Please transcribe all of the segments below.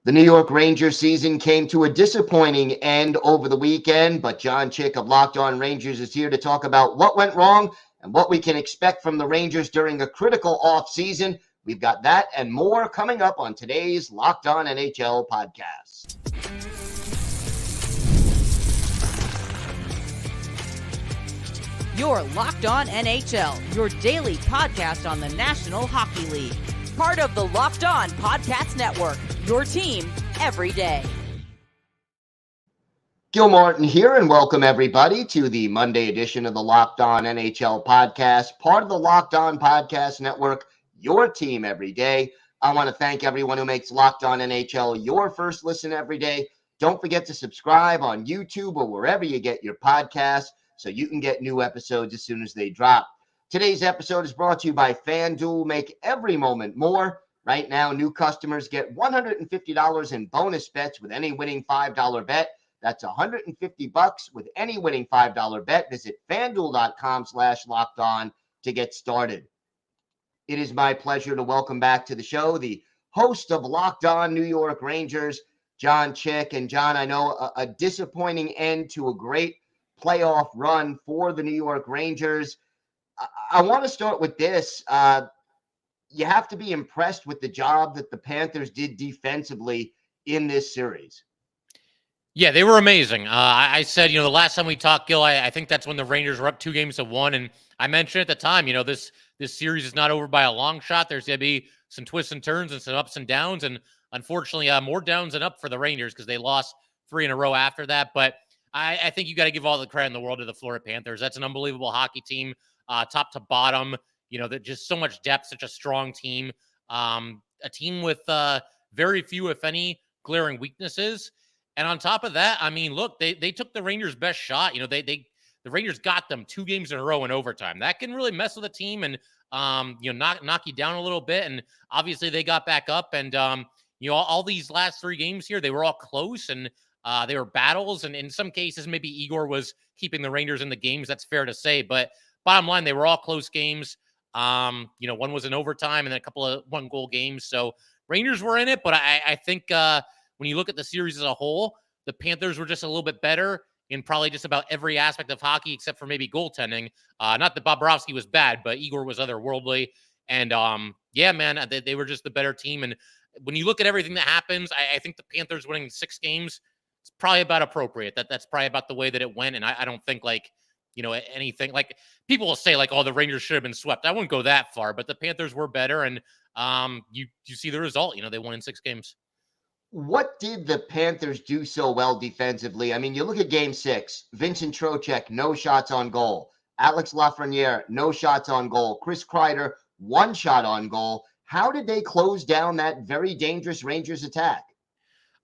The New York Rangers season came to a disappointing end over the weekend, but John Chik of Locked On Rangers is here to talk about what went wrong and what we can expect from the Rangers during a critical offseason. We've got that and more coming up on today's Locked On NHL podcast. You're Locked On NHL, your daily podcast on the National Hockey League. Part of the Locked On Podcast Network, your team every day. Gil Martin here, and welcome everybody to the Monday edition of the Locked On NHL podcast, part of the Locked On Podcast Network, your team every day. I want to thank everyone who makes Locked On NHL your first listen every day. Don't forget to subscribe on YouTube or wherever you get your podcasts so you can get new episodes as soon as they drop. Today's episode is brought to you by FanDuel. Make every moment more. Right now, new customers get $150 in bonus bets with any winning $5 bet. That's $150 with any winning $5 bet. Visit FanDuel.com/LockedOn to get started. It is my pleasure to welcome back to the show the host of Locked On New York Rangers, John Chik. And John, I know a disappointing end to a great playoff run for the New York Rangers. I want to start with this. You have to be impressed with the job that the Panthers did defensively in this series. Yeah, they were amazing. I said, the last time we talked, Gil, I think that's when the Rangers were up 2-1. And I mentioned at the time, this series is not over by a long shot. There's going to be some twists and turns and some ups and downs. And unfortunately, more downs than up for the Rangers because they lost 3 in a row after that. But I think you got to give all the credit in the world to the Florida Panthers. That's an unbelievable hockey team, top to bottom. That just so much depth, such a strong team. A team with very few, if any, glaring weaknesses. And on top of that, look, they took the Rangers' best shot. The Rangers got them 2 games in a row in overtime. That can really mess with a team and knock you down a little bit. And obviously they got back up. And all these last 3 games here, they were all close and they were battles. And in some cases, maybe Igor was keeping the Rangers in the games. That's fair to say. But bottom line, they were all close games. One was in overtime and then a couple of 1-goal games. So Rangers were in it, but I think when you look at the series as a whole, the Panthers were just a little bit better in probably just about every aspect of hockey except for maybe goaltending. Not that Bobrovsky was bad, but Igor was otherworldly. And yeah, man, they were just the better team. And when you look at everything that happens, I think the Panthers winning 6 games is probably about appropriate. That's probably about the way that it went. And I don't think anything like people will say like, oh, the Rangers should have been swept. I wouldn't go that far, but the Panthers were better. And you see the result, they won in 6 games. What did the Panthers do so well defensively? You look at game 6, Vincent Trocheck, no shots on goal. Alex Lafreniere, no shots on goal. Chris Kreider, 1 shot on goal. How did they close down that very dangerous Rangers attack?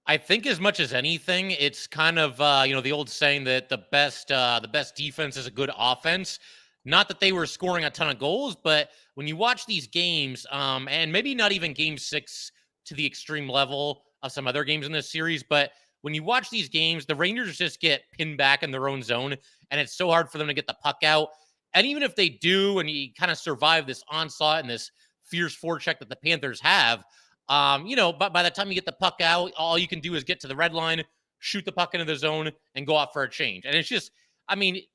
I think as much as anything, it's kind of, the old saying that the best defense is a good offense. Not that they were scoring a ton of goals, but when you watch these games, and maybe not even game 6 to the extreme level of some other games in this series, but when you watch these games, the Rangers just get pinned back in their own zone, and it's so hard for them to get the puck out. And even if they do, and you kind of survive this onslaught and this fierce forecheck that the Panthers have, but by the time you get the puck out, all you can do is get to the red line, shoot the puck into the zone, and go out for a change. And it's just,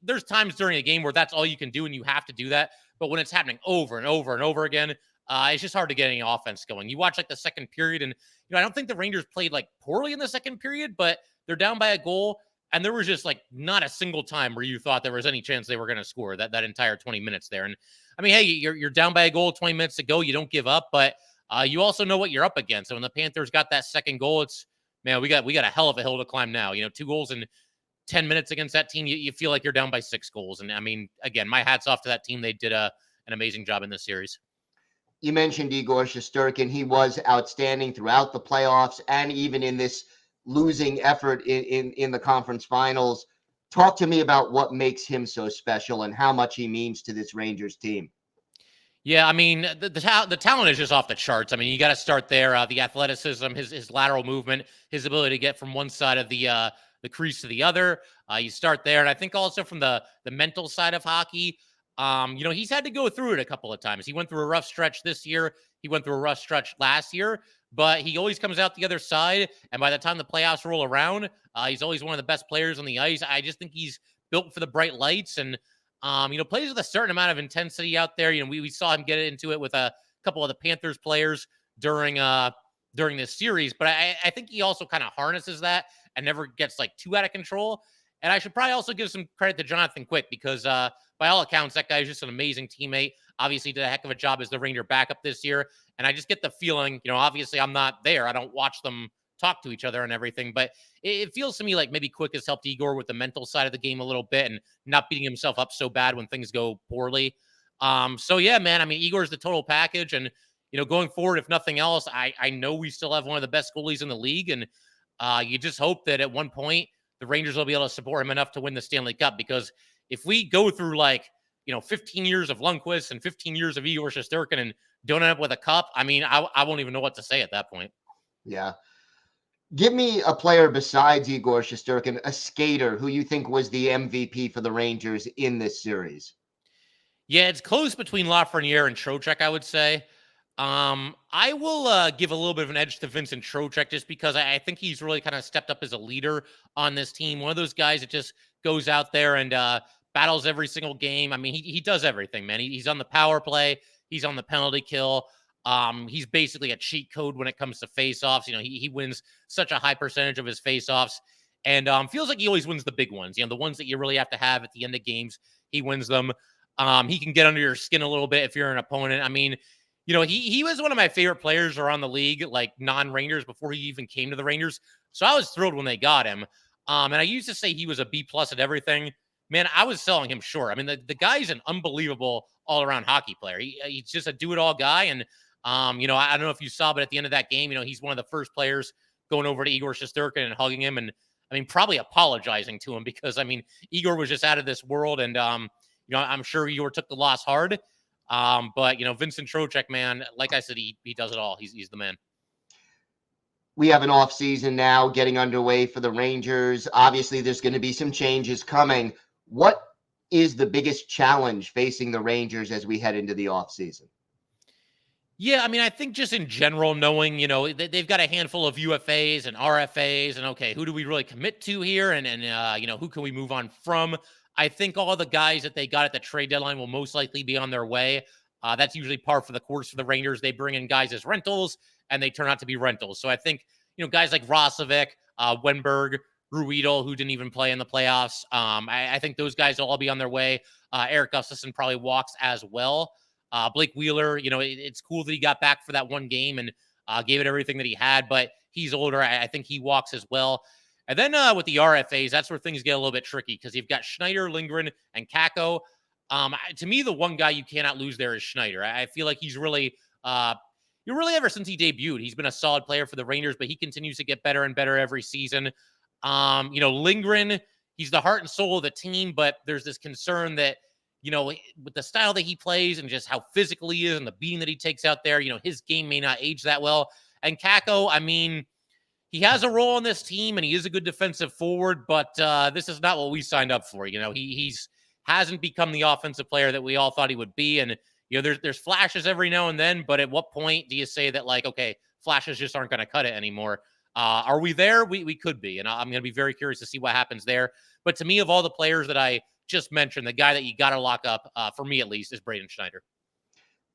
there's times during a game where that's all you can do, and you have to do that. But when it's happening over and over and over again, it's just hard to get any offense going. You watch the second period, and I don't think the Rangers played poorly in the second period, but they're down by a goal, and there was just not a single time where you thought there was any chance they were going to score that entire 20 minutes there. And hey, you're down by a goal 20 minutes to go. You don't give up, but you also know what you're up against. So when the Panthers got that second goal, it's, man, we got a hell of a hill to climb now. 2 goals in 10 minutes against that team, you feel like you're down by 6 goals. And again, my hat's off to that team. They did an amazing job in this series. You mentioned Igor Shesterkin. He was outstanding throughout the playoffs and even in this losing effort in the conference finals. Talk to me about what makes him so special and how much he means to this Rangers team. Yeah, the talent is just off the charts. You got to start there. The athleticism, his lateral movement, his ability to get from one side of the crease to the other. You start there. And I think also from the mental side of hockey, he's had to go through it a couple of times. He went through a rough stretch this year. He went through a rough stretch last year. but he always comes out the other side. And by the time the playoffs roll around, he's always one of the best players on the ice. I just think he's built for the bright lights and, plays with a certain amount of intensity out there. We saw him get into it with a couple of the Panthers players during this series, but I think he also kind of harnesses that and never gets like too out of control. And I should probably also give some credit to Jonathan Quick because by all accounts, that guy is just an amazing teammate. Obviously did a heck of a job as the Ranger backup this year. And I just get the feeling, obviously I'm not there. I don't watch them talk to each other and everything, but it feels to me like maybe Quick has helped Igor with the mental side of the game a little bit and not beating himself up so bad when things go poorly. So yeah, man, I mean, Igor's the total package. And, going forward, if nothing else, I know we still have one of the best goalies in the league. And you just hope that at one point the Rangers will be able to support him enough to win the Stanley Cup. Because if we go through 15 years of Lundqvist and 15 years of Igor Shesterkin and don't end up with a cup, I mean, I won't even know what to say at that point. Yeah. Give me a player besides Igor Shesterkin, a skater who you think was the MVP for the Rangers in this series. Yeah, it's close between Lafreniere and Trocheck, I would say. I will give a little bit of an edge to Vincent Trocheck just because I think he's really kind of stepped up as a leader on this team. One of those guys that just goes out there and battles every single game. I mean, he does everything, man. He's on the power play. He's on the penalty kill. He's basically a cheat code when it comes to faceoffs. He wins such a high percentage of his faceoffs and feels like he always wins the big ones. The ones that you really have to have at the end of games, he wins them. He can get under your skin a little bit if you're an opponent. I mean, he was one of my favorite players around the league, like non-Rangers before he even came to the Rangers. So I was thrilled when they got him. And I used to say he was a B+ at everything. Man, I was selling him short. I mean, the guy's an unbelievable all-around hockey player. He's just a do-it-all guy. And, I don't know if you saw, but at the end of that game, he's one of the first players going over to Igor Shesterkin and hugging him. And, I mean, probably apologizing to him because, I mean, Igor was just out of this world. And, I'm sure Igor took the loss hard. But, Vincent Trocheck, man, like I said, he does it all. He's the man. We have an off season now getting underway for the Rangers. Obviously, there's going to be some changes coming. What is the biggest challenge facing the Rangers as we head into the off season? Yeah, I mean, I think just in general, knowing, they've got a handful of UFAs and RFAs and, okay, who do we really commit to here? And who can we move on from? I think all the guys that they got at the trade deadline will most likely be on their way. That's usually par for the course for the Rangers. They bring in guys as rentals, and they turn out to be rentals. So I think, guys like Rosovic, Wenberg, Ruedel, who didn't even play in the playoffs. I think those guys will all be on their way. Eric Gustafsson probably walks as well. Blake Wheeler, it's cool that he got back for that one game and gave it everything that he had, but he's older. I think he walks as well. And then with the RFAs, that's where things get a little bit tricky because you've got Schneider, Lindgren, and Kakko. To me, the one guy you cannot lose there is Schneider. I feel like he's really, ever since he debuted, he's been a solid player for the Rangers, but he continues to get better and better every season. Lindgren, he's the heart and soul of the team, but there's this concern that, with the style that he plays and just how physical he is and the beating that he takes out there, his game may not age that well. And Kakko, I mean, he has a role on this team and he is a good defensive forward, but this is not what we signed up for. He's hasn't become the offensive player that we all thought he would be. And, there's flashes every now and then, but at what point do you say that, like, okay, flashes just aren't going to cut it anymore? Are we there? We could be. And I'm going to be very curious to see what happens there. But to me, of all the players that I just mentioned, the guy that you got to lock up, for me at least, is Braden Schneider.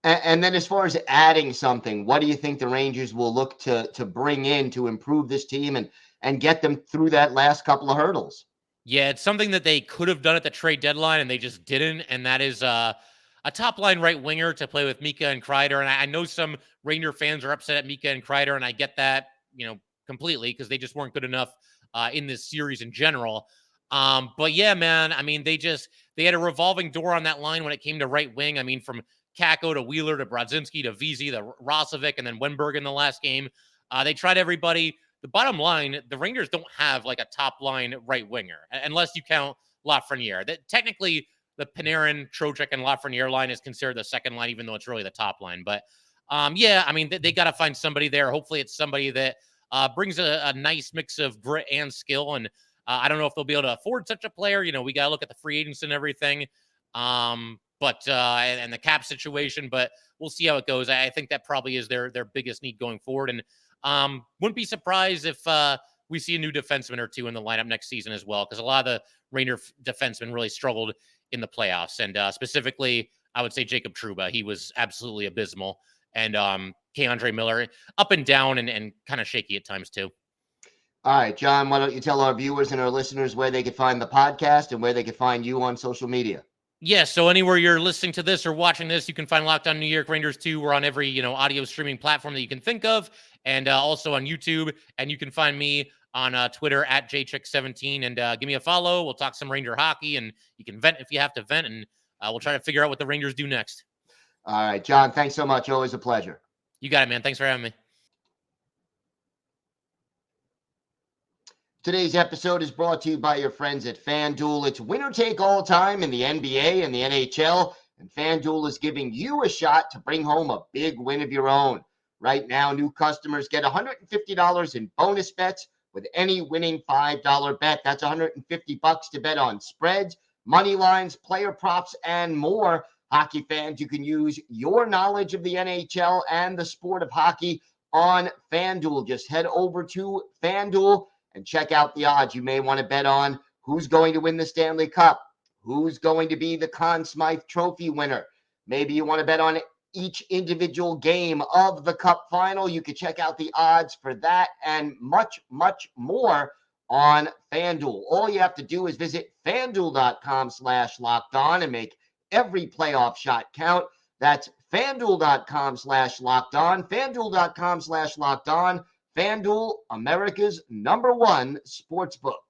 And then as far as adding something, what do you think the Rangers will look to bring in to improve this team and get them through that last couple of hurdles? Yeah, it's something that they could have done at the trade deadline, and they just didn't, and that is a top-line right winger to play with Mika and Kreider. And I know some Ranger fans are upset at Mika and Kreider, and I get that, completely, because they just weren't good enough in this series in general. But yeah, man, I mean, they had a revolving door on that line when it came to right wing. I mean, from Kakko to Wheeler to Brodzinski to Vesey to Rosovic and then Wenberg in the last game. They tried everybody. The bottom line, the Rangers don't have like a top line right winger unless you count Lafreniere. That technically the Panarin, Trocheck, and Lafreniere line is considered the second line, even though it's really the top line. But yeah, I mean, they got to find somebody there. Hopefully it's somebody that brings a nice mix of grit and skill. And I don't know if they'll be able to afford such a player. We got to look at the free agents and everything. But and the cap situation, but we'll see how it goes. I think that probably is their biggest need going forward. And Wouldn't be surprised if we see a new defenseman or two in the lineup next season as well, because a lot of the Ranger defensemen really struggled in the playoffs. And specifically, I would say Jacob Trouba. He was absolutely abysmal. And Keandre Miller, up and down and kind of shaky at times too. All right, John, why don't you tell our viewers and our listeners where they could find the podcast and where they could find you on social media? Yeah, so anywhere you're listening to this or watching this, you can find Locked On New York Rangers 2. We're on every, audio streaming platform that you can think of, and also on YouTube. And you can find me on Twitter at jchik17, and give me a follow. We'll talk some Ranger hockey, and you can vent if you have to vent, and we'll try to figure out what the Rangers do next. All right, John, thanks so much. Always a pleasure. You got it, man. Thanks for having me. Today's episode is brought to you by your friends at FanDuel. It's winner take all time in the NBA and the NHL, and FanDuel is giving you a shot to bring home a big win of your own. Right now, new customers get $150 in bonus bets with any winning $5 bet. That's $150 to bet on spreads, money lines, player props, and more. Hockey fans, you can use your knowledge of the NHL and the sport of hockey on FanDuel. Just head over to FanDuel and check out the odds. You may want to bet on who's going to win the Stanley Cup, who's going to be the Conn Smythe Trophy winner. Maybe you want to bet on each individual game of the Cup final. You can check out the odds for that and much, much more on FanDuel. All you have to do is visit FanDuel.com/lockedon and make every playoff shot count. That's FanDuel.com/lockedon, FanDuel.com/lockedon. FanDuel, America's #1 sportsbook.